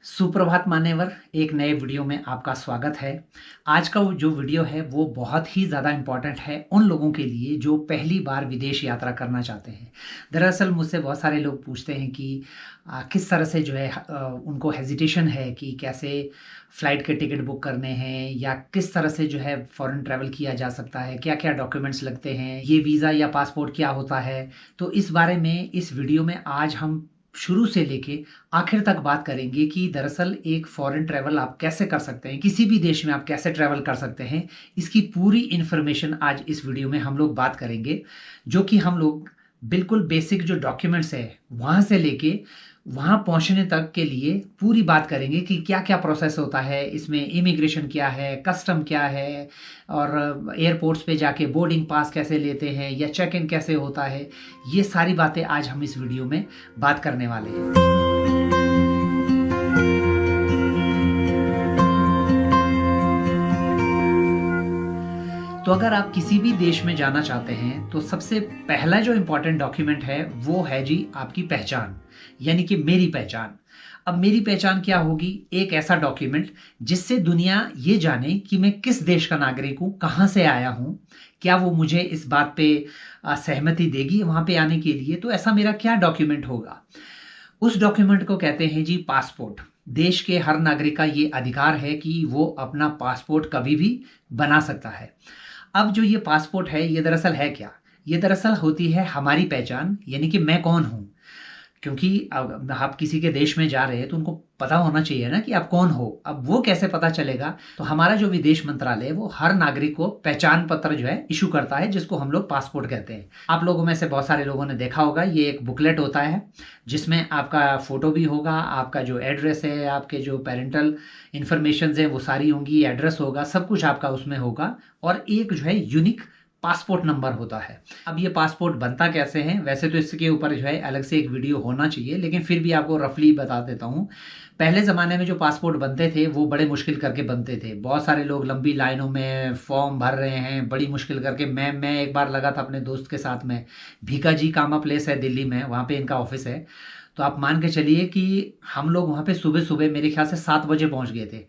सुप्रभात मान्यवर, एक नए वीडियो में आपका स्वागत है। आज का जो वीडियो है वो बहुत ही ज़्यादा इम्पोर्टेंट है उन लोगों के लिए जो पहली बार विदेश यात्रा करना चाहते हैं। दरअसल मुझसे बहुत सारे लोग पूछते हैं कि किस तरह से जो है उनको हेजिटेशन है कि कैसे फ़्लाइट के टिकट बुक करने हैं या किस तरह से जो है फ़ॉरेन ट्रैवल किया जा सकता है, क्या-क्या डॉक्यूमेंट्स लगते हैं, ये वीज़ा या पासपोर्ट क्या होता है। तो इस बारे में इस वीडियो में आज हम शुरू से लेके आखिर तक बात करेंगे कि दरअसल एक फॉरेन ट्रैवल आप कैसे कर सकते हैं, किसी भी देश में आप कैसे ट्रैवल कर सकते हैं, इसकी पूरी इन्फॉर्मेशन आज इस वीडियो में हम लोग बात करेंगे। जो कि हम लोग बिल्कुल बेसिक जो डॉक्यूमेंट्स है, वहाँ से लेके वहाँ पहुँचने तक के लिए पूरी बात करेंगे कि क्या-क्या प्रोसेस होता है, इसमें इमिग्रेशन क्या है, कस्टम क्या है और एयरपोर्ट्स पे जाके बोर्डिंग पास कैसे लेते हैं या चेक इन कैसे होता है। ये सारी बातें आज हम इस वीडियो में बात करने वाले हैं। तो अगर आप किसी भी देश में जाना चाहते हैं तो सबसे पहला जो इम्पोर्टेंट डॉक्यूमेंट है वो है जी आपकी पहचान, यानी कि मेरी पहचान। अब मेरी पहचान क्या होगी? एक ऐसा डॉक्यूमेंट जिससे दुनिया ये जाने कि मैं किस देश का नागरिक हूँ, कहाँ से आया हूँ, क्या वो मुझे इस बात पे सहमति देगी वहाँ पे आने के लिए, तो ऐसा मेरा क्या डॉक्यूमेंट होगा? उस डॉक्यूमेंट को कहते हैं जी पासपोर्ट। देश के हर नागरिक का ये अधिकार है कि वो अपना पासपोर्ट कभी भी बना सकता है। अब जो ये पासपोर्ट है ये दरअसल है क्या? ये दरअसल होती है हमारी पहचान, यानी कि मैं कौन हूँ? क्योंकि अब आप किसी के देश में जा रहे हैं तो उनको पता होना चाहिए ना कि आप कौन हो। अब वो कैसे पता चलेगा? तो हमारा जो विदेश मंत्रालय है वो हर नागरिक को पहचान पत्र जो है इश्यू करता है, जिसको हम लोग पासपोर्ट कहते हैं। आप लोगों में से बहुत सारे लोगों ने देखा होगा, ये एक बुकलेट होता है जिसमें आपका फ़ोटो भी होगा, आपका जो एड्रेस है, आपके जो पैरेंटल इन्फॉर्मेशंस है वो सारी होंगी, एड्रेस होगा, सब कुछ आपका उसमें होगा और एक जो है यूनिक पासपोर्ट नंबर होता है। अब ये पासपोर्ट बनता कैसे है? वैसे तो इसके ऊपर जो है अलग से एक वीडियो होना चाहिए, लेकिन फिर भी आपको रफली बता देता हूँ। पहले ज़माने में जो पासपोर्ट बनते थे वो बड़े मुश्किल करके बनते थे। बहुत सारे लोग लंबी लाइनों में फॉर्म भर रहे हैं, बड़ी मुश्किल करके। मैं एक बार लगा था अपने दोस्त के साथ में, भीकाजी कामा प्लेस है दिल्ली में, वहाँ पे इनका ऑफ़िस है। तो आप मान के चलिए कि हम लोग वहाँ पे सुबह-सुबह मेरे ख़्याल से 7 बजे पहुँच गए थे।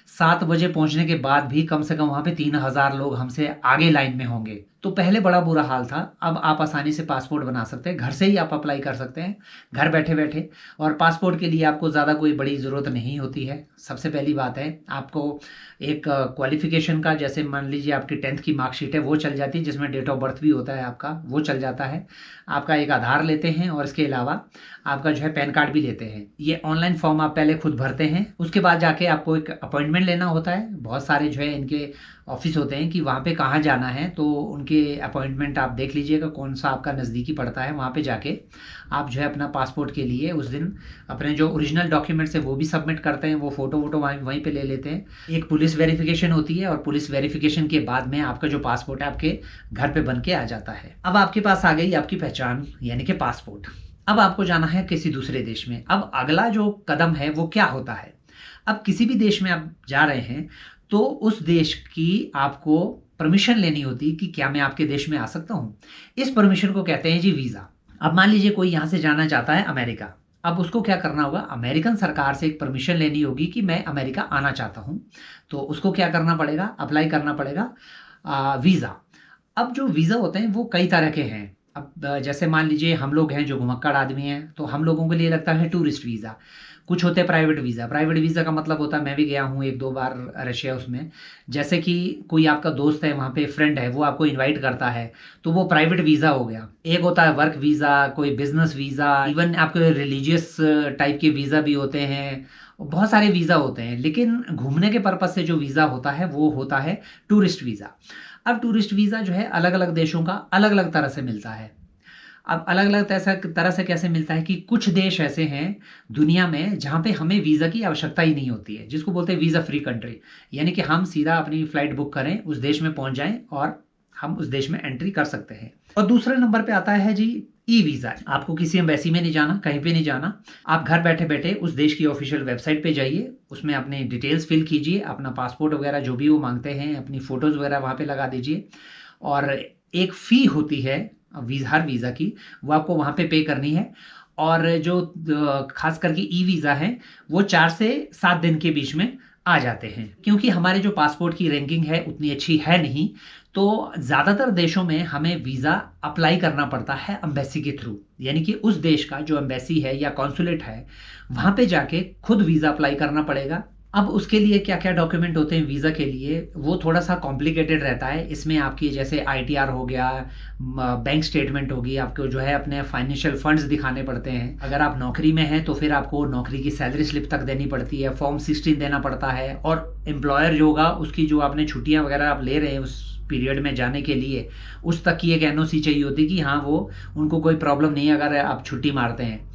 7 बजे पहुँचने के बाद भी कम से कम वहाँ पे 3000 लोग हमसे आगे लाइन में होंगे। तो पहले बड़ा बुरा हाल था, अब आप आसानी से पासपोर्ट बना सकते हैं, घर से ही आप अप्लाई कर सकते हैं, घर बैठे-बैठे। और पासपोर्ट के लिए आपको ज़्यादा कोई बड़ी ज़रूरत नहीं होती है। सबसे पहली बात है, आपको एक क्वालिफ़िकेशन का, जैसे मान लीजिए आपकी 10th की मार्कशीट है वो चल जाती है, जिसमें डेट ऑफ बर्थ भी होता है आपका, वो चल जाता है। आपका एक आधार लेते हैं और इसके अलावा आपका जो है पैन कार्ड भी लेते हैं। ये ऑनलाइन फॉर्म आप पहले खुद भरते हैं, उसके बाद जाके आपको एक अपॉइंटमेंट लेना होता है। बहुत सारे जो है इनके ऑफ़िस होते हैं कि वहाँ पे कहाँ जाना है, तो उनके अपॉइंटमेंट आप देख लीजिएगा कौन सा आपका नज़दीकी पड़ता है। वहाँ पे जाके आप जो है अपना पासपोर्ट के लिए उस दिन अपने जो ओरिजिनल डॉक्यूमेंट्स हैं वो भी सबमिट करते हैं, वो फ़ोटो वहीं वहीं पे ले लेते हैं। एक पुलिस वेरिफ़िकेशन होती है और पुलिस वेरिफ़िकेशन के बाद में आपका जो पासपोर्ट है आपके घर पे बन के आ जाता है। अब आपके पास आ गई आपकी पहचान, यानी कि पासपोर्ट। अब आपको जाना है किसी दूसरे देश में। अब अगला जो कदम है वो क्या होता है? अब किसी भी देश में आप जा रहे हैं तो उस देश की आपको परमिशन लेनी होती है कि क्या मैं आपके देश में आ सकता हूँ? इस परमिशन को कहते हैं जी वीज़ा। अब मान लीजिए कोई यहाँ से जाना चाहता है अमेरिका। अब उसको क्या करना होगा? अमेरिकन सरकार से एक परमिशन लेनी होगी कि मैं अमेरिका आना चाहता हूँ। तो उसको क्या करना पड़ेगा? अप्लाई करना पड़ेगा वीज़ा। अब जो वीज़ा होते हैं वो कई तरह के हैं। अब जैसे मान लीजिए हम लोग हैं जो घुमक्कड़ आदमी हैं, तो हम लोगों के लिए लगता है टूरिस्ट वीज़ा। कुछ होते हैं प्राइवेट वीज़ा। प्राइवेट वीज़ा का मतलब होता है, मैं भी गया हूँ 1-2 बार रशिया उसमें। जैसे कि कोई आपका दोस्त है वहाँ पे, फ्रेंड है, वो आपको इनवाइट करता है, तो वो प्राइवेट वीज़ा हो गया। एक होता है वर्क वीज़ा, कोई बिज़नेस वीज़ा, इवन आपके रिलीजियस टाइप के वीज़ा भी होते हैं। बहुत सारे वीज़ा होते हैं, लेकिन घूमने के पर्पज़ से जो वीज़ा होता है वो होता है टूरिस्ट वीज़ा। अब टूरिस्ट वीज़ा जो है अलग-अलग देशों का अलग-अलग तरह से मिलता है। अब अलग-अलग तरह से कैसे मिलता है कि कुछ देश ऐसे हैं दुनिया में जहाँ पे हमें वीज़ा की आवश्यकता ही नहीं होती है, जिसको बोलते हैं वीज़ा फ्री कंट्री। यानी कि हम सीधा अपनी फ्लाइट बुक करें, उस देश में पहुँच जाएँ और हम उस देश में एंट्री कर सकते हैं। और दूसरे नंबर पे आता है जी ई-वीज़ा। आपको किसी एम्बेसी में नहीं जाना, कहीं पे नहीं जाना। आप घर बैठे-बैठे उस देश की ऑफ़िशियल वेबसाइट पे जाइए, उसमें अपनी डिटेल्स फ़िल कीजिए, अपना पासपोर्ट वगैरह जो भी वो माँगते हैं, अपनी फ़ोटोज़ वगैरह वहाँ पे लगा दीजिए और एक फ़ी होती है हर वीज़ा की, वो आपको वहाँ पे करनी है और जो खास करके ई वीज़ा है वो 4 से 7 दिन के बीच में आ जाते हैं। क्योंकि हमारे जो पासपोर्ट की रैंकिंग है उतनी अच्छी है नहीं, तो ज़्यादातर देशों में हमें वीज़ा अप्लाई करना पड़ता है एम्बेसी के थ्रू, यानी कि उस देश का जो एम्बेसी है या कॉन्सुलेट है वहाँ पे जाके खुद वीज़ा अप्लाई करना पड़ेगा। अब उसके लिए क्या-क्या डॉक्यूमेंट होते हैं वीज़ा के लिए, वो थोड़ा-सा कॉम्प्लिकेटेड रहता है। इसमें आपकी जैसे आईटीआर हो गया, बैंक स्टेटमेंट होगी, आपको जो है अपने फाइनेंशियल फंड्स दिखाने पड़ते हैं। अगर आप नौकरी में हैं तो फिर आपको नौकरी की सैलरी स्लिप तक देनी पड़ती है, फॉर्म 16 देना पड़ता है, और एम्प्लॉयर जो होगा उसकी जो आपने छुट्टियाँ वगैरह आप ले रहे हैं उस पीरियड में जाने के लिए, उस तक की एक एनओसी चाहिए होती है कि हाँ, वो उनको कोई प्रॉब्लम नहीं है अगर आप छुट्टी मारते हैं।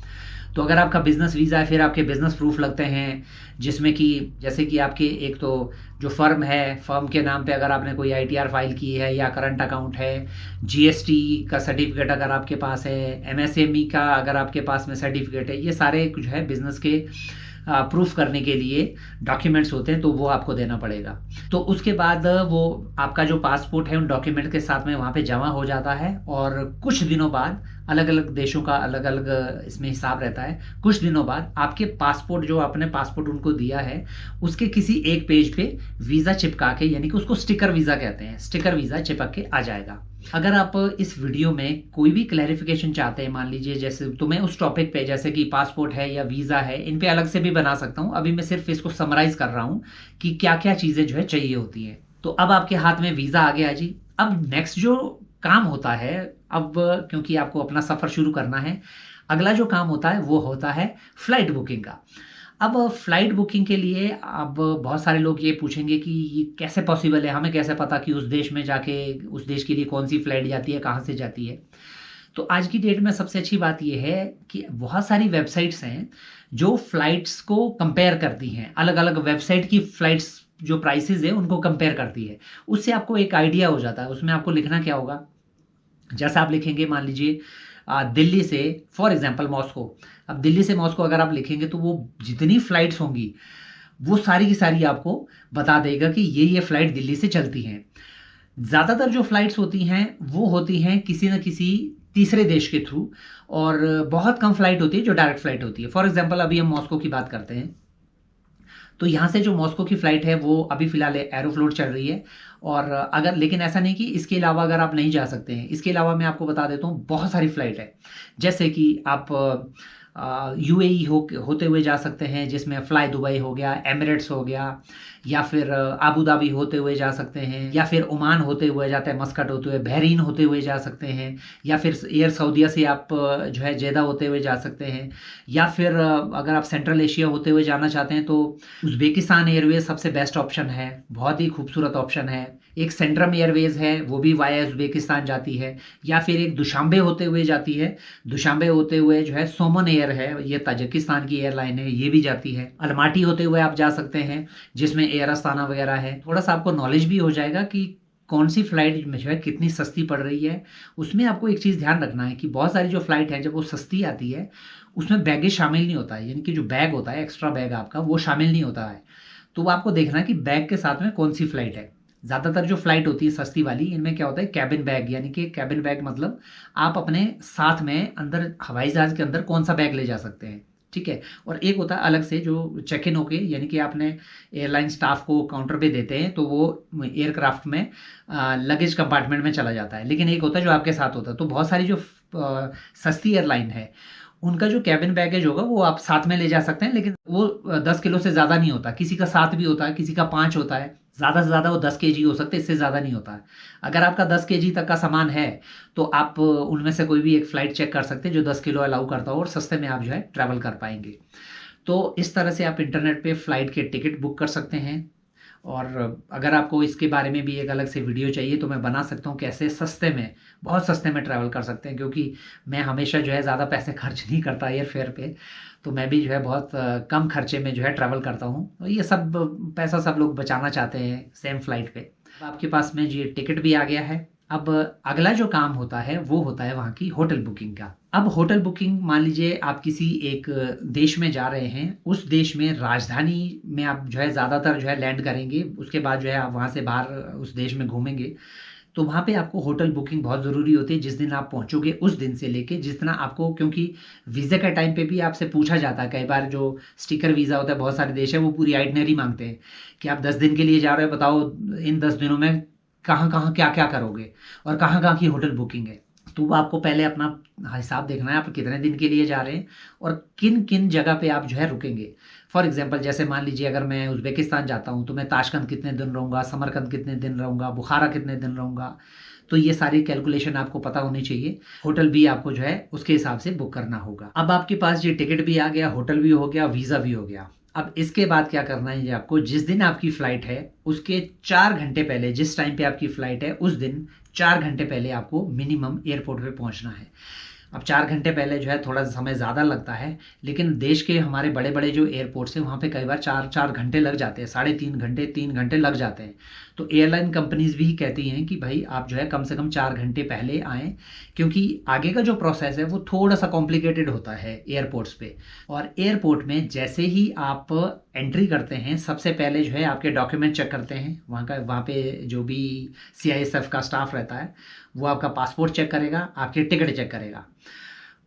तो अगर आपका बिज़नेस वीज़ा है फिर आपके बिज़नेस प्रूफ लगते हैं, जिसमें कि जैसे कि आपके एक तो जो फ़र्म है, फ़र्म के नाम पे अगर आपने कोई आईटीआर फाइल की है या करंट अकाउंट है, जीएसटी का सर्टिफिकेट अगर आपके पास है, एमएसएमई का अगर आपके पास में सर्टिफिकेट है, ये सारे कुछ है बिज़नेस के प्रूफ करने के लिए डॉक्यूमेंट्स होते हैं, तो वो आपको देना पड़ेगा। तो उसके बाद वो आपका जो पासपोर्ट है उन डॉक्यूमेंट के साथ में वहाँ पे जमा हो जाता है, और कुछ दिनों बाद अलग-अलग देशों का अलग-अलग इसमें हिसाब रहता है। कुछ दिनों बाद आपके पासपोर्ट जो आपने पासपोर्ट उनको दिया है, उसके किसी एक पेज पे वीज़ा चिपका के, यानी कि उसको स्टिकर वीज़ा कहते हैं, स्टिकर वीज़ा चिपक के आ जाएगा। अगर आप इस वीडियो में कोई भी क्लैरिफिकेशन चाहते हैं, मान लीजिए जैसे तो मैं उस टॉपिक पे जैसे कि पासपोर्ट है या वीज़ा है, इन पे अलग से भी बना सकता हूँ। अभी मैं सिर्फ इसको समराइज़ कर रहा हूँ कि क्या-क्या चीज़ें जो है चाहिए होती हैं। तो अब आपके हाथ में वीज़ा आ गया जी। अब नेक्स्ट जो काम होता है, अब क्योंकि आपको अपना सफ़र शुरू करना है, अगला जो काम होता है वो होता है फ्लाइट बुकिंग का। अब फ्लाइट बुकिंग के लिए अब बहुत सारे लोग ये पूछेंगे कि ये कैसे पॉसिबल है? हमें कैसे पता कि उस देश में जाके उस देश के लिए कौन-सी फ्लाइट जाती है, कहाँ से जाती है? तो आज की डेट में सबसे अच्छी बात ये है कि बहुत सारी वेबसाइट्स हैं, जो फ्लाइट्स को कंपेयर करती हैं। अलग-अलग वेबसाइट की फ्लाइट्स जो प्राइसेज़ है, उनको कंपेयर करती है। उससे आपको एक आइडिया हो जाता है। उसमें आपको लिखना क्या होगा? जैसा आप लिखेंगे, मान लीजिए दिल्ली से फॉर एग्ज़ाम्पल मॉस्को। अब दिल्ली से मॉस्को अगर आप लिखेंगे तो वो जितनी फ्लाइट्स होंगी, वो सारी की सारी आपको बता देगा कि ये फ्लाइट दिल्ली से चलती हैं। ज़्यादातर जो फ्लाइट्स होती हैं, वो होती हैं किसी न किसी तीसरे देश के थ्रू, और बहुत कम फ्लाइट होती है जो डायरेक्ट फ्लाइट होती है। फॉर एग्ज़ाम्पल अभी हम मॉस्को की बात करते हैं, तो यहाँ से जो मॉस्को की फ़्लाइट है वो अभी फ़िलहाल एरोफ्लोट चल रही है, और अगर लेकिन ऐसा नहीं कि इसके अलावा अगर आप नहीं जा सकते हैं। इसके अलावा मैं आपको बता देता हूँ बहुत सारी फ़्लाइट है। जैसे कि आप यूएई होते हुए जा सकते हैं, जिसमें फ्लाई दुबई हो गया, एमिरेट्स हो गया, या फिर अबू धाबी होते हुए जा सकते हैं, या फिर ओमान होते हुए जाते हैं, मस्कट होते हुए, बहरीन होते हुए जा सकते हैं, या फिर एयर सऊदिया से आप जो है जेदा होते हुए जा सकते हैं, या फिर अगर आप सेंट्रल एशिया होते हुए जाना चाहते हैं तो उज़्बेकिस्तान एयरवेज़ सबसे बेस्ट ऑप्शन है, बहुत ही खूबसूरत ऑप्शन है। एक सेंट्रम एयरवेज़ है, वो भी वाया उज़्बेकिस्तान जाती है, या फिर एक दुशांबे होते हुए जाती है। दुशांबे होते हुए जो है सोमन एयर है, ये ताजिकिस्तान की एयरलाइन है, ये भी जाती है। अलमाटी होते हुए आप जा सकते हैं, जिसमें एयर अस्ताना वगैरह है। थोड़ा-सा आपको नॉलेज भी हो जाएगा कि कौन-सी फ्लाइट में जो है कितनी सस्ती पड़ रही है। उसमें आपको एक चीज़ ध्यान रखना है कि बहुत सारी जो फ्लाइट है, जब वो सस्ती आती है, उसमें बैगेज शामिल नहीं होता है, यानी कि जो बैग होता है, एक्स्ट्रा बैग आपका, वो शामिल नहीं होता है। तो वो आपको देखना है कि बैग के साथ में कौन-सी फ्लाइट है। ज़्यादातर जो फ्लाइट होती है सस्ती वाली, इनमें क्या होता है केबिन बैग, यानी कि केबिन बैग मतलब आप अपने साथ में अंदर हवाई जहाज़ के अंदर कौन-सा बैग ले जा सकते हैं, ठीक है? और एक होता है अलग से जो चेक इन होके, यानी कि आपने एयरलाइन स्टाफ को काउंटर पे देते हैं, तो वो एयरक्राफ्ट में लगेज कंपार्टमेंट में चला जाता है। लेकिन एक होता है जो आपके साथ होता है। तो बहुत सारी जो सस्ती एयरलाइन है, उनका जो केबिन बैगेज होगा वो आप साथ में ले जा सकते हैं, लेकिन वो 10 किलो से ज़्यादा नहीं होता। किसी का 7 भी होता है, किसी का 5 होता है। ज़्यादा से ज़्यादा वो 10 केजी हो सकते हैं, इससे ज़्यादा नहीं होता है। अगर आपका 10 केजी तक का सामान है, तो आप उनमें से कोई भी एक फ़्लाइट चेक कर सकते हैं जो 10 किलो अलाउ करता हो, और सस्ते में आप जो है ट्रैवल कर पाएँगे। तो इस तरह से आप इंटरनेट पे फ़्लाइट के टिकट बुक कर सकते हैं। और अगर आपको इसके बारे में भी एक अलग से वीडियो चाहिए तो मैं बना सकता हूँ, कैसे सस्ते में, बहुत सस्ते में ट्रैवल कर सकते हैं, क्योंकि मैं हमेशा जो है ज़्यादा पैसे खर्च नहीं करता एयर फेयर पे। तो मैं भी जो है बहुत कम खर्चे में जो है ट्रैवल करता हूँ। और ये सब पैसा सब लोग बचाना चाहते हैं सेम फ्लाइट पे। अब आपके पास में ये टिकट भी आ गया है। अब अगला जो काम होता है वो होता है वहाँ की होटल बुकिंग का। अब होटल बुकिंग, मान लीजिए आप किसी एक देश में जा रहे हैं, उस देश में राजधानी में आप जो है ज़्यादातर जो है लैंड करेंगे, उसके बाद जो है आप वहाँ से बाहर उस देश में घूमेंगे। तो वहाँ पे आपको होटल बुकिंग बहुत ज़रूरी होती है। जिस दिन आप पहुँचोगे उस दिन से लेके जिस दिन आपको, क्योंकि वीज़ा के टाइम पे भी आपसे पूछा जाता है कई बार, जो स्टिकर वीज़ा होता है बहुत सारे देश है वो पूरी आइटनरी मांगते हैं कि आप 10 दिन के लिए जा रहे हो, बताओ इन 10 दिनों में कहाँ कहाँ क्या क्या करोगे और कहाँ कहाँ की होटल बुकिंग है। तो वो आपको पहले अपना हिसाब देखना है, आप कितने दिन के लिए जा रहे हैं और किन किन जगह पे आप जो है रुकेंगे। फॉर एग्जांपल जैसे मान लीजिए अगर मैं उज़्बेकिस्तान जाता हूँ तो मैं ताशकंद कितने दिन रहूँगा, समरकंद कितने दिन रहूँगा, बुखारा कितने दिन रहूँगा। तो ये सारी कैलकुलेशन आपको पता होनी चाहिए। होटल भी आपको जो है उसके हिसाब से बुक करना होगा। अब आपके पास ये टिकट भी आ गया, होटल भी हो गया, वीज़ा भी हो गया। अब इसके बाद क्या करना है, ये आपको जिस दिन आपकी फ़्लाइट है उसके 4 घंटे पहले, जिस टाइम पे आपकी फ़्लाइट है उस दिन 4 घंटे पहले आपको मिनिमम एयरपोर्ट पे पहुंचना है। अब 4 घंटे पहले जो है थोड़ा समय ज़्यादा लगता है, लेकिन देश के हमारे बड़े बड़े जो एयरपोर्ट्स हैं वहाँ पे कई बार 4-4 घंटे लग जाते हैं, 3.5 घंटे 3 घंटे लग जाते हैं। तो एयरलाइन कंपनीज भी कहती हैं कि भाई आप जो है कम से कम 4 घंटे पहले आएँ, क्योंकि आगे का जो प्रोसेस है वो थोड़ा सा कॉम्प्लिकेटेड होता है एयरपोर्ट्स पे। और एयरपोर्ट में जैसे ही आप एंट्री करते हैं सबसे पहले जो है आपके डॉक्यूमेंट चेक करते हैं। वहाँ पे जो भी CISF का स्टाफ रहता है वो आपका पासपोर्ट चेक करेगा, आपके टिकट चेक करेगा।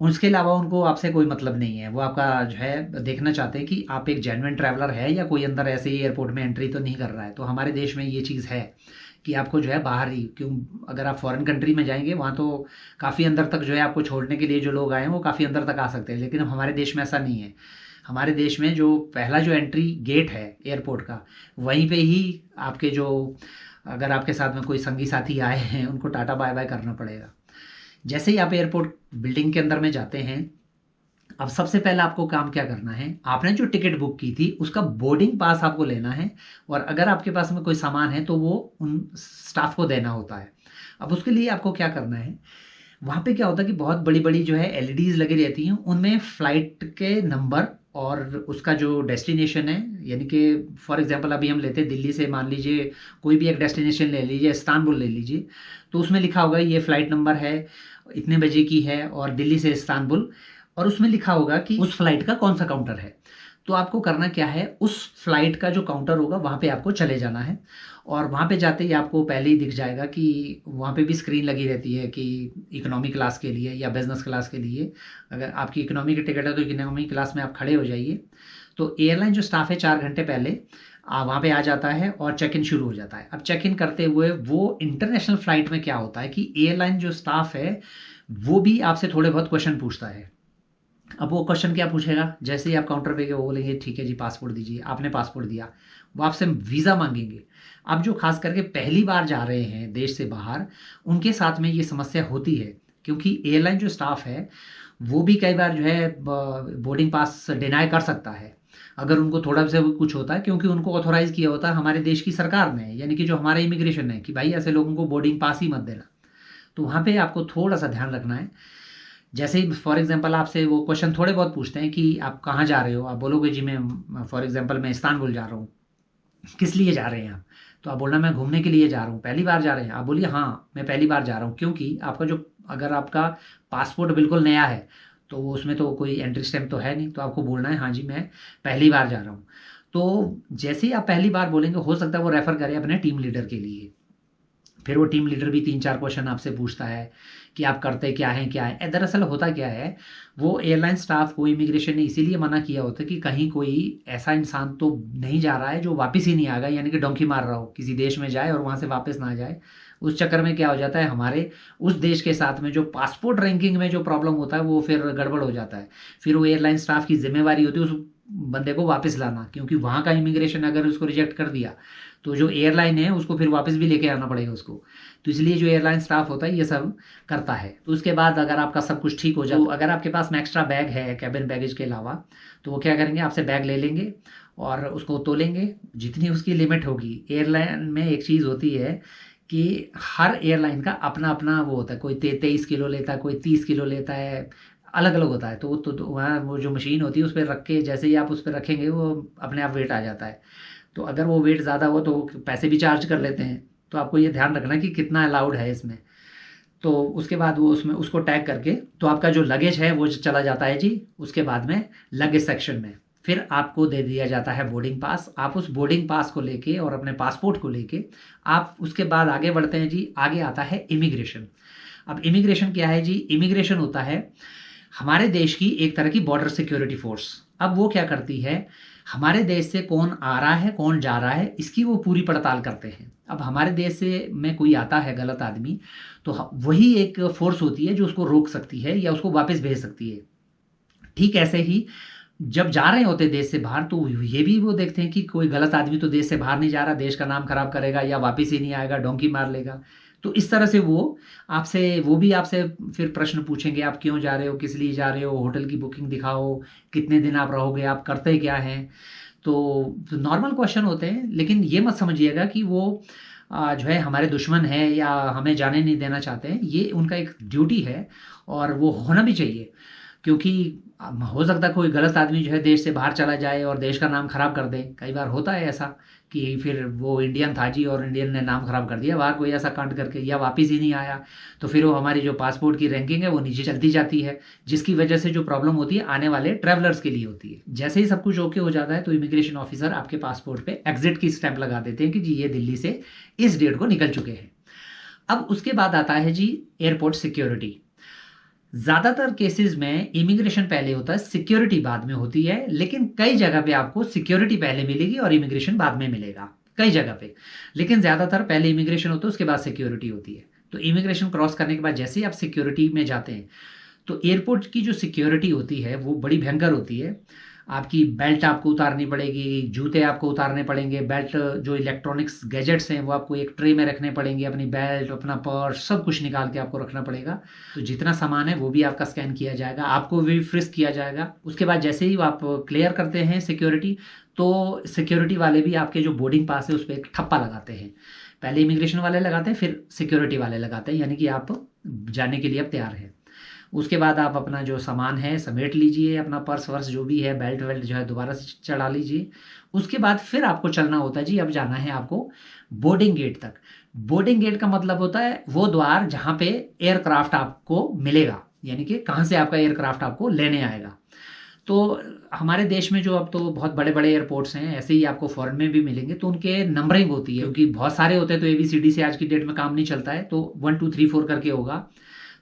उसके अलावा उनको आपसे कोई मतलब नहीं है, वो आपका जो है देखना चाहते हैं कि आप एक जेन्युइन ट्रैवलर है या कोई अंदर ऐसे ही एयरपोर्ट में एंट्री तो नहीं कर रहा है। तो हमारे देश में ये चीज़ है कि आपको जो है बाहर ही, क्यों अगर आप फॉरेन कंट्री में जाएंगे वहाँ तो काफ़ी अंदर तक जो है आपको छोड़ने के लिए जो लोग आए हैं वो काफ़ी अंदर तक आ सकते हैं, लेकिन हमारे देश में ऐसा नहीं है। हमारे देश में जो पहला जो एंट्री गेट है एयरपोर्ट का, वहीं पे ही आपके जो, अगर आपके साथ में कोई संगी साथी आए हैं उनको टाटा बाय बाय करना पड़ेगा। जैसे ही आप एयरपोर्ट बिल्डिंग के अंदर में जाते हैं, अब सबसे पहले आपको काम क्या करना है, आपने जो टिकट बुक की थी उसका बोर्डिंग पास आपको लेना है, और अगर आपके पास में कोई सामान है तो वो उन स्टाफ को देना होता है। अब उसके लिए आपको क्या करना है, वहाँ पे क्या होता है कि बहुत बड़ी बड़ी जो है LEDs लगी रहती हैं, उनमें फ़्लाइट के नंबर और उसका जो डेस्टिनेशन है, यानी कि फॉर एग्जांपल अभी हम लेते हैं दिल्ली से, मान लीजिए कोई भी एक डेस्टिनेशन ले लीजिए, इस्तांबुल ले लीजिए, तो उसमें लिखा होगा ये फ़्लाइट नंबर है, इतने बजे की है और दिल्ली से इस्तांबुल, और उसमें लिखा होगा कि उस फ्लाइट का कौन सा काउंटर है। तो आपको करना क्या है, उस फ्लाइट का जो काउंटर होगा वहाँ पे आपको चले जाना है, और वहाँ पे जाते ही आपको पहले ही दिख जाएगा कि वहाँ पे भी स्क्रीन लगी रहती है कि इकोनॉमी क्लास के लिए या बिज़नेस क्लास के लिए। अगर आपकी इकोनॉमी की टिकट है तो इकोनॉमी क्लास में आप खड़े हो जाइए। तो एयरलाइन जो स्टाफ है 4 घंटे पहले वहाँ पे आ जाता है और चेक इन शुरू हो जाता है। अब चेक इन करते हुए वो इंटरनेशनल फ़्लाइट में क्या होता है कि एयरलाइन जो स्टाफ है वो भी आपसे थोड़े बहुत क्वेश्चन पूछता है। अब वो क्वेश्चन क्या पूछेगा, जैसे ही आप काउंटर पे गए वो बोलेंगे ठीक है जी पासपोर्ट दीजिए, आपने पासपोर्ट दिया, वो आपसे वीज़ा मांगेंगे। अब जो खास करके पहली बार जा रहे हैं देश से बाहर, उनके साथ में ये समस्या होती है, क्योंकि एयरलाइन जो स्टाफ है वो भी कई बार जो है बोर्डिंग पास डिनाई कर सकता है अगर उनको थोड़ा सा भी कुछ होता है, क्योंकि उनको ऑथोराइज़ किया होता है हमारे देश की सरकार ने, यानी कि जो हमारे इमिग्रेशन है, कि भाई ऐसे लोगों को बोर्डिंग पास ही मत देना। तो वहाँ पे आपको थोड़ा सा ध्यान रखना है। जैसे ही फॉर एग्जांपल आपसे वो क्वेश्चन थोड़े बहुत पूछते हैं कि आप कहाँ जा रहे हो, आप बोलोगे जी मैं फॉर एग्जांपल मैं इस्तांबुल जा रहा हूँ। किस लिए जा रहे हैं आप, तो आप बोलना मैं घूमने के लिए जा रहा हूँ। पहली बार जा रहे हैं, आप बोलिए हाँ मैं पहली बार जा रहा हूँ, क्योंकि आपका जो, अगर आपका पासपोर्ट बिल्कुल नया है तो उसमें तो कोई एंट्री स्टैम्प तो है नहीं, तो आपको बोलना है हाँ जी मैं पहली बार जा रहा हूँ। तो जैसे ही आप पहली बार बोलेंगे हो सकता है वो रेफ़र करे अपने टीम लीडर के लिए। फिर वो टीम लीडर भी 3-4 क्वेश्चन आपसे पूछता है कि आप करते क्या हैं क्या है। दरअसल होता क्या है, वो एयरलाइन स्टाफ को इमिग्रेशन ने इसीलिए मना किया होता है कि कहीं कोई ऐसा इंसान तो नहीं जा रहा है जो वापस ही नहीं आ गया, यानी कि डोंकी मार रहा हो, किसी देश में जाए और वहाँ से वापस ना जाए। उस चक्कर में क्या हो जाता है, हमारे उस देश के साथ में जो पासपोर्ट रैंकिंग में जो प्रॉब्लम होता है वो फिर गड़बड़ हो जाता है। फिर वो एयरलाइन स्टाफ की जिम्मेवारी होती है उस बंदे को वापस लाना, क्योंकि वहाँ का इमिग्रेशन अगर उसको रिजेक्ट कर दिया तो जो एयरलाइन है उसको फिर वापस भी लेके आना पड़ेगा उसको। तो इसलिए जो एयरलाइन स्टाफ होता है ये सब करता है। तो उसके बाद अगर आपका सब कुछ ठीक हो जाए, तो अगर आपके पास में एक्स्ट्रा बैग है कैबिन बैगेज के अलावा, तो वो क्या करेंगे, आपसे बैग ले लेंगे और उसको तोलेंगे जितनी उसकी लिमिट होगी। एयरलाइन में एक चीज़ होती है कि हर एयरलाइन का अपना अपना वो होता है, कोई 23 किलो लेता है, कोई 30 किलो लेता है, अलग अलग होता है। तो वहाँ वो जो मशीन होती है उस पर रख के, जैसे ही आप उस पर रखेंगे वो अपने आप वेट आ जाता है। तो अगर वो वेट ज़्यादा हो तो पैसे भी चार्ज कर लेते हैं। तो आपको ये ध्यान रखना कि कितना अलाउड है इसमें। तो उसके बाद वो उसमें उसको टैग करके तो आपका जो लगेज है वो चला जाता है जी उसके बाद में लगेज सेक्शन में। फिर आपको दे दिया जाता है बोर्डिंग पास। आप उस बोर्डिंग पास को लेके और अपने पासपोर्ट को लेके आप उसके बाद आगे बढ़ते हैं जी। आगे आता है इमिग्रेशन। अब इमिग्रेशन क्या है जी? इमिग्रेशन होता है हमारे देश की एक तरह की बॉर्डर सिक्योरिटी फोर्स। अब वो क्या करती है, हमारे देश से कौन आ रहा है कौन जा रहा है इसकी वो पूरी पड़ताल करते हैं। अब हमारे देश से में कोई आता है गलत आदमी, तो वही एक फोर्स होती है जो उसको रोक सकती है या उसको वापस भेज सकती है। ठीक ऐसे ही जब जा रहे होते देश से बाहर, तो ये भी वो देखते हैं कि कोई गलत आदमी तो देश से बाहर नहीं जा रहा, देश का नाम खराब करेगा या वापस ही नहीं आएगा, डोंकी मार लेगा। तो इस तरह से वो भी आपसे फिर प्रश्न पूछेंगे, आप क्यों जा रहे हो, किस लिए जा रहे हो, होटल की बुकिंग दिखाओ, कितने दिन आप रहोगे, आप करते क्या हैं। तो नॉर्मल क्वेश्चन होते हैं, लेकिन ये मत समझिएगा कि वो जो है हमारे दुश्मन है या हमें जाने नहीं देना चाहते हैं। ये उनका एक ड्यूटी है और वो होना भी चाहिए, क्योंकि हो सकता है कोई गलत आदमी जो है देश से बाहर चला जाए और देश का नाम खराब कर दे। कई बार होता है ऐसा कि फिर वो इंडियन था जी और इंडियन ने नाम खराब कर दिया बाहर कोई ऐसा कांड करके, या वापस ही नहीं आया, तो फिर वो हमारी जो पासपोर्ट की रैंकिंग है वो नीचे चलती जाती है, जिसकी वजह से जो प्रॉब्लम होती है आने वाले ट्रैवलर्स के लिए होती है। जैसे ही सब कुछ ओके हो जाता है तो इमिग्रेशन ऑफिसर आपके पासपोर्ट पे एग्जिट की स्टैंप लगा देते हैं कि जी ये दिल्ली से इस डेट को निकल चुके हैं। अब उसके बाद आता है जी एयरपोर्ट सिक्योरिटी। ज़्यादातर केसेस में इमिग्रेशन पहले होता है, सिक्योरिटी बाद में होती है, लेकिन कई जगह पे आपको सिक्योरिटी पहले मिलेगी और इमिग्रेशन बाद में मिलेगा कई जगह पे। लेकिन ज़्यादातर पहले इमिग्रेशन होता है, उसके बाद सिक्योरिटी होती है। तो इमिग्रेशन क्रॉस करने के बाद जैसे ही आप सिक्योरिटी में जाते हैं, तो एयरपोर्ट की जो सिक्योरिटी होती है वो बड़ी भयंकर होती है। आपकी बेल्ट आपको उतारनी पड़ेगी, जूते आपको उतारने पड़ेंगे, बेल्ट जो इलेक्ट्रॉनिक्स गैजेट्स हैं वो आपको एक ट्रे में रखने पड़ेंगे, अपनी बेल्ट, अपना पर्स, सब कुछ निकाल के आपको रखना पड़ेगा। तो जितना सामान है वो भी आपका स्कैन किया जाएगा, आपको भी फ्रिस्क किया जाएगा। उसके बाद जैसे ही आप क्लियर करते हैं सिक्योरिटी, तो सिक्योरिटी वाले भी आपके जो बोर्डिंग पास है उस पर एक ठप्पा लगाते हैं। पहले इमिग्रेशन वाले लगाते हैं, फिर सिक्योरिटी वाले लगाते हैं, यानी कि आप जाने के लिए अब तैयार हैं। उसके बाद आप अपना जो सामान है समेट लीजिए, अपना पर्स वर्स जो भी है, बेल्ट वेल्ट जो है दोबारा से चढ़ा लीजिए। उसके बाद फिर आपको चलना होता है जी। अब जाना है आपको बोर्डिंग गेट तक। बोर्डिंग गेट का मतलब होता है वो द्वार जहाँ पे एयरक्राफ्ट आपको मिलेगा, यानी कि कहाँ से आपका एयरक्राफ्ट आपको लेने आएगा। तो हमारे देश में जो अब तो बहुत बड़े बड़े एयरपोर्ट्स हैं, ऐसे ही आपको फॉरेन में भी मिलेंगे, तो उनके नंबरिंग होती है, क्योंकि बहुत सारे होते हैं तो ABCD से आज की डेट में काम नहीं चलता है, तो 1 2 3 4 करके होगा।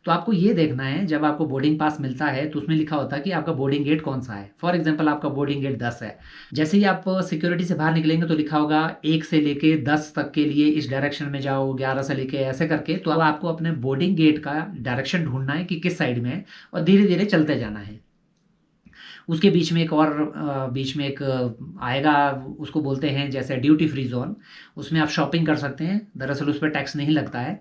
तो आपको ये देखना है जब आपको बोर्डिंग पास मिलता है तो उसमें लिखा होता है कि आपका बोर्डिंग गेट कौन सा है। फॉर एग्जांपल आपका बोर्डिंग गेट 10 है। जैसे ही आप सिक्योरिटी से बाहर निकलेंगे तो लिखा होगा 1 से लेके 10 तक के लिए इस डायरेक्शन में जाओ, 11 से लेके ऐसे करके। तो अब आपको अपने बोर्डिंग गेट का डायरेक्शन ढूंढना है कि किस साइड में है, और धीरे धीरे चलते जाना है। उसके बीच में बीच में एक आएगा, उसको बोलते हैं जैसे ड्यूटी फ्री जोन। उसमें आप शॉपिंग कर सकते हैं, दरअसल उस पर टैक्स नहीं लगता है।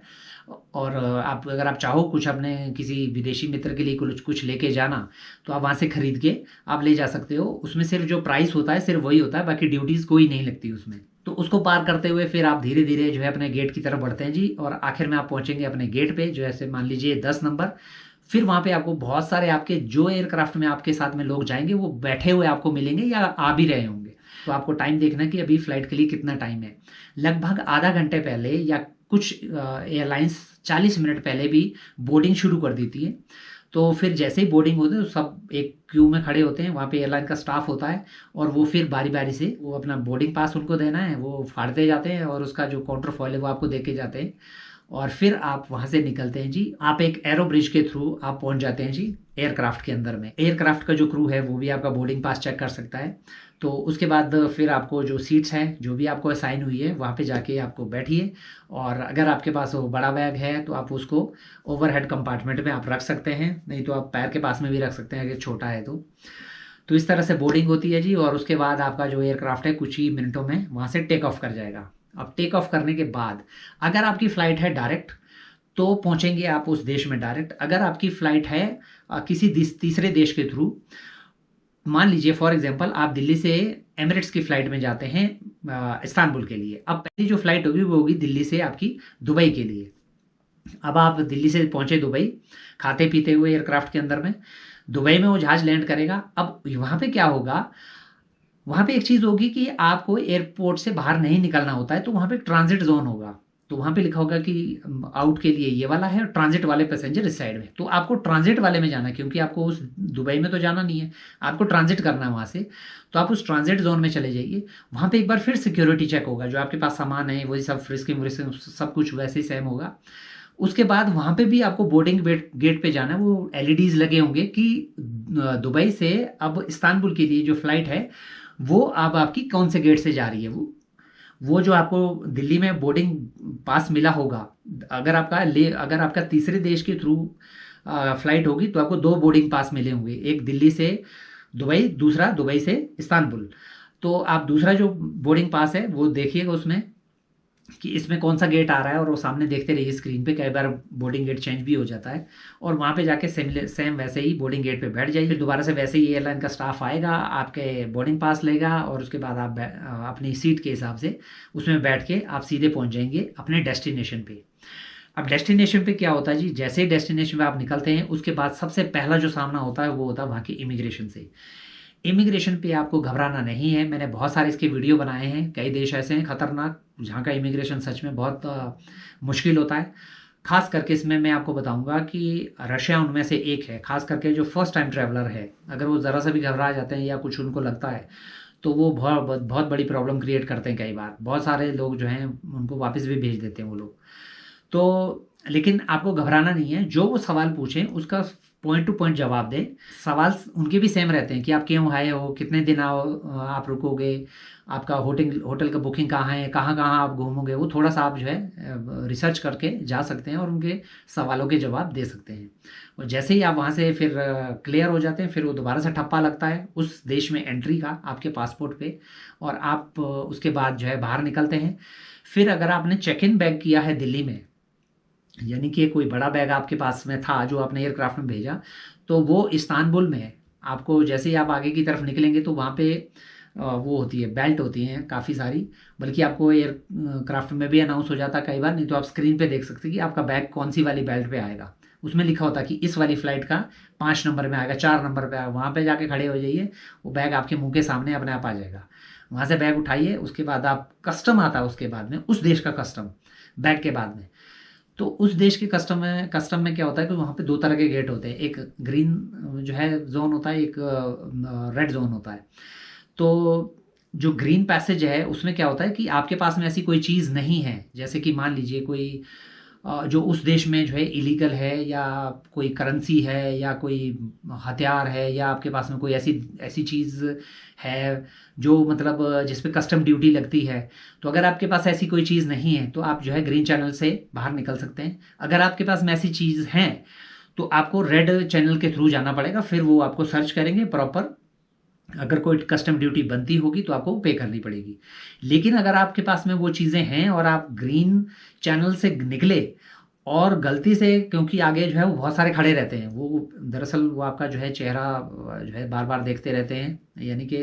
और आप अगर आप चाहो कुछ अपने किसी विदेशी मित्र के लिए कुछ कुछ लेके जाना, तो आप वहाँ से खरीद के आप ले जा सकते हो। उसमें सिर्फ जो प्राइस होता है सिर्फ वही होता है, बाकी ड्यूटीज़ कोई नहीं लगती उसमें। तो उसको पार करते हुए फिर आप धीरे धीरे जो है अपने गेट की तरफ बढ़ते हैं जी, और आखिर में आप पहुँचेंगे अपने गेट पे, जो ऐसे मान लीजिए 10 नंबर। फिर वहाँ पे आपको बहुत सारे आपके जो एयरक्राफ्ट में आपके साथ में लोग जाएंगे वो बैठे हुए आपको मिलेंगे या आ भी रहे होंगे। तो आपको टाइम देखना है कि अभी फ्लाइट के लिए कितना टाइम है। लगभग आधा घंटे पहले या कुछ एयरलाइंस 40 मिनट पहले भी बोर्डिंग शुरू कर देती है। तो फिर जैसे ही बोर्डिंग होती है तो सब एक क्यू में खड़े होते हैं, वहाँ पे एयरलाइन का स्टाफ होता है, और वो फिर बारी बारी से वो अपना बोर्डिंग पास उनको देना है, वो फाड़ते जाते हैं और उसका जो काउंटर फॉइल है वो आपको दे के जाते हैं। और फिर आप वहाँ से निकलते हैं जी। आप एक एरो ब्रिज के थ्रू आप पहुँच जाते हैं जी एयरक्राफ्ट के अंदर में। एयरक्राफ्ट का जो क्रू है वो भी आपका बोर्डिंग पास चेक कर सकता है। तो उसके बाद फिर आपको जो सीट्स हैं जो भी आपको असाइन हुई है वहाँ पे जाके आपको बैठिए, और अगर आपके पास वो बड़ा बैग है तो आप उसको ओवरहेड कंपार्टमेंट में आप रख सकते हैं, नहीं तो आप पैर के पास में भी रख सकते हैं अगर छोटा है तो इस तरह से बोर्डिंग होती है जी। और उसके बाद आपका जो एयरक्राफ्ट है कुछ ही मिनटों में वहाँ से टेक ऑफ कर जाएगा। अब टेक ऑफ करने के बाद अगर आपकी फ़्लाइट है डायरेक्ट तो पहुँचेंगे आप उस देश में डायरेक्ट। अगर आपकी फ़्लाइट है किसी तीसरे देश के थ्रू, मान लीजिए फॉर एग्जांपल आप दिल्ली से एमिरेट्स की फ़्लाइट में जाते हैं इस्तांबुल के लिए। अब पहली जो फ़्लाइट होगी वो होगी दिल्ली से आपकी दुबई के लिए। अब आप दिल्ली से पहुँचे दुबई खाते पीते हुए एयरक्राफ्ट के अंदर में, दुबई में वो जहाज़ लैंड करेगा। अब वहाँ पे क्या होगा, वहाँ पे एक चीज़ होगी कि आपको एयरपोर्ट से बाहर नहीं निकलना होता है, तो वहाँ पे एक ट्रांजिट जोन होगा। तो वहाँ पे लिखा होगा कि आउट के लिए ये वाला है और ट्रांजिट वाले पैसेंजर इस साइड में। तो आपको ट्रांजिट वाले में जाना है, क्योंकि आपको उस दुबई में तो जाना नहीं है, आपको ट्रांजिट करना है वहाँ से। तो आप उस ट्रांजिट जोन में चले जाइए। वहाँ पे एक बार फिर सिक्योरिटी चेक होगा, जो आपके पास सामान है वही सब फ्रिस्किंग व्रिस्किंग सब कुछ वैसे ही सेम होगा। उसके बाद वहाँ पे भी आपको बोर्डिंग गेट पे जाना है। वो एलईडीज लगे होंगे कि दुबई से अब इस्तांबुल के लिए जो फ्लाइट है वो अब आपकी कौन से गेट से जा रही है। वो जो आपको दिल्ली में बोर्डिंग पास मिला होगा, अगर आपका तीसरे देश के थ्रू फ्लाइट होगी तो आपको दो बोर्डिंग पास मिले होंगे, एक दिल्ली से दुबई, दूसरा दुबई से इस्तांबुल। तो आप दूसरा जो बोर्डिंग पास है वो देखिएगा उसमें कि इसमें कौन सा गेट आ रहा है, और वो सामने देखते रहिए स्क्रीन पे। कई बार बोर्डिंग गेट चेंज भी हो जाता है, और वहाँ पे जाके सेम वैसे ही बोर्डिंग गेट पे बैठ जाइए। फिर दोबारा से वैसे ही एयरलाइन का स्टाफ आएगा, आपके बोर्डिंग पास लेगा, और उसके बाद आप अपनी सीट के हिसाब से उसमें बैठ के आप सीधे पहुँच जाएंगे अपने डेस्टिनेशन पे। अब डेस्टिनेशन पे क्या होता है जी, जैसे ही डेस्टिनेशन पे आप निकलते हैं उसके बाद सबसे पहला जो सामना होता है वो होता है वहाँ की इमिग्रेशन से। इमिग्रेशन पे आपको घबराना नहीं है। मैंने बहुत सारे इसके वीडियो बनाए हैं। कई देश ऐसे हैं खतरनाक जहाँ का इमिग्रेशन सच में बहुत मुश्किल होता है। खास करके इसमें मैं आपको बताऊंगा कि रशिया उनमें से एक है। खास करके जो फर्स्ट टाइम ट्रैवलर है, अगर वो ज़रा सा भी घबरा जाते हैं या कुछ उनको लगता है तो वो बहुत बहुत बड़ी प्रॉब्लम क्रिएट करते हैं। कई बार बहुत सारे लोग जो हैं उनको वापस भी भेज देते हैं वो लोग। तो लेकिन आपको घबराना नहीं है। जो वो सवाल पूछें उसका पॉइंट टू पॉइंट जवाब दें। सवाल उनके भी सेम रहते हैं कि आप क्यों आए हो, कितने दिन आप रुकोगे, आपका होटल का बुकिंग कहाँ है, कहाँ कहाँ आप घूमोगे। वो थोड़ा सा आप जो है रिसर्च करके जा सकते हैं और उनके सवालों के जवाब दे सकते हैं। और जैसे ही आप वहाँ से फिर क्लियर हो जाते हैं, फिर वो दोबारा से ठप्पा लगता है उस देश में एंट्री का आपके पासपोर्ट पे, और आप उसके बाद जो है बाहर निकलते हैं। फिर अगर आपने चेक इन बैग किया है दिल्ली में, यानी कि कोई बड़ा बैग आपके पास में था जो आपने एयरक्राफ्ट में भेजा, तो वो इस्तांबुल में है। आपको जैसे ही आप आगे की तरफ निकलेंगे तो वहाँ पे वो होती है, बेल्ट होती हैं काफ़ी सारी। बल्कि आपको एयरक्राफ्ट में भी अनाउंस हो जाता है कई बार, नहीं तो आप स्क्रीन पे देख सकते हैं कि आपका बैग कौन सी वाली बेल्ट पे आएगा। उसमें लिखा होता है कि इस वाली फ़्लाइट का 5 नंबर में आएगा, 4 नंबर पे आएगा। वहाँ पे जाके खड़े हो जाइए, वो बैग आपके मुंह के सामने अपने आप आ जाएगा। वहाँ से बैग उठाइए, उसके बाद आप कस्टम आता है उसके बाद में, उस देश का कस्टम बैग के बाद में। तो उस देश के कस्टम में क्या होता है कि वहाँ पे दो तरह के गेट होते हैं। एक ग्रीन जो है जोन होता है, एक रेड जोन होता है। तो जो ग्रीन पैसेज है उसमें क्या होता है कि आपके पास में ऐसी कोई चीज़ नहीं है, जैसे कि मान लीजिए कोई जो उस देश में जो है इलीगल है, या कोई करेंसी है, या कोई हथियार है, या आपके पास में कोई ऐसी ऐसी चीज़ है जो मतलब जिस पे कस्टम ड्यूटी लगती है। तो अगर आपके पास ऐसी कोई चीज़ नहीं है तो आप जो है ग्रीन चैनल से बाहर निकल सकते हैं। अगर आपके पास में ऐसी चीज़ हैं तो आपको रेड चैनल के थ्रू जाना पड़ेगा। फिर वो आपको सर्च करेंगे प्रॉपर। अगर कोई कस्टम ड्यूटी बनती होगी तो आपको पे करनी पड़ेगी। लेकिन अगर आपके पास में वो चीज़ें हैं और आप ग्रीन चैनल से निकले और गलती से, क्योंकि आगे जो है वो बहुत सारे खड़े रहते हैं, वो दरअसल वो आपका जो है चेहरा जो है बार बार देखते रहते हैं, यानी कि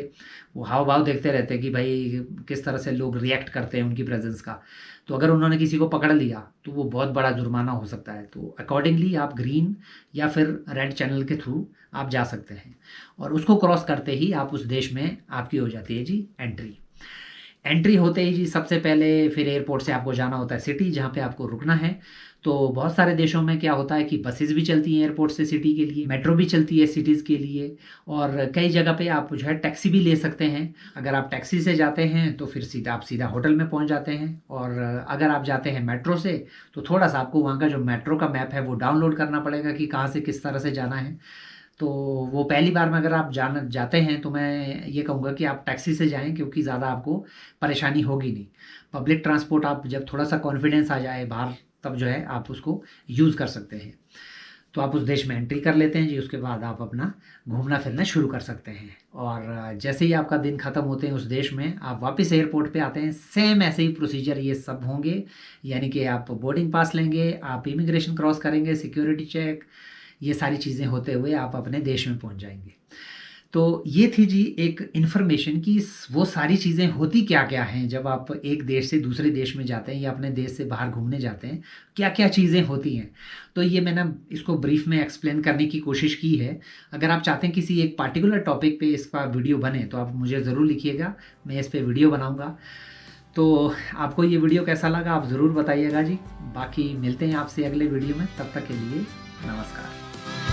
वो हाव भाव देखते रहते हैं कि भाई किस तरह से लोग रिएक्ट करते हैं उनकी प्रेजेंस का। तो अगर उन्होंने किसी को पकड़ लिया तो वो बहुत बड़ा जुर्माना हो सकता है। तो अकॉर्डिंगली आप ग्रीन या फिर रेड चैनल के थ्रू आप जा सकते हैं, और उसको क्रॉस करते ही आप उस देश में आपकी हो जाती है जी एंट्री। एंट्री होते ही जी सबसे पहले फिर एयरपोर्ट से आपको जाना होता है सिटी, जहाँ पे आपको रुकना है। तो बहुत सारे देशों में क्या होता है कि बसेस भी चलती हैं एयरपोर्ट से सिटी के लिए, मेट्रो भी चलती है सिटीज़ के लिए, और कई जगह पे आप जो है टैक्सी भी ले सकते हैं। अगर आप टैक्सी से जाते हैं तो फिर आप सीधा होटल में पहुंच जाते हैं, और अगर आप जाते हैं मेट्रो से तो थोड़ा सा आपको वहाँ का जो मेट्रो का मैप है वो डाउनलोड करना पड़ेगा कि कहाँ से किस तरह से जाना है। तो वो पहली बार में अगर आप जाते हैं तो मैं ये कहूँगा कि आप टैक्सी से जाएं, क्योंकि ज़्यादा आपको परेशानी होगी नहीं। पब्लिक ट्रांसपोर्ट आप जब थोड़ा सा कॉन्फिडेंस आ जाए बाहर, तब जो है आप उसको यूज़ कर सकते हैं। तो आप उस देश में एंट्री कर लेते हैं जी, उसके बाद आप अपना घूमना फिरना शुरू कर सकते हैं। और जैसे ही आपका दिन ख़त्म होते हैं उस देश में, आप वापस एयरपोर्ट पे आते हैं, सेम ऐसे ही प्रोसीजर ये सब होंगे। यानी कि आप बोर्डिंग पास लेंगे, आप इमिग्रेशन क्रॉस करेंगे, सिक्योरिटी चेक, ये सारी चीज़ें होते हुए आप अपने देश में पहुंच जाएंगे। तो ये थी जी एक इन्फॉर्मेशन कि वो सारी चीज़ें होती क्या क्या हैं जब आप एक देश से दूसरे देश में जाते हैं या अपने देश से बाहर घूमने जाते हैं, क्या क्या चीज़ें होती हैं। तो ये मैंने इसको ब्रीफ में एक्सप्लेन करने की कोशिश की है। अगर आप चाहते हैं किसी एक पार्टिकुलर टॉपिक पे इसका वीडियो बने तो आप मुझे ज़रूर लिखिएगा, मैं इस पर वीडियो बनाऊँगा। तो आपको ये वीडियो कैसा लगा आप ज़रूर बताइएगा जी। बाकी मिलते हैं आपसे अगले वीडियो में, तब तक के लिए नमस्कार।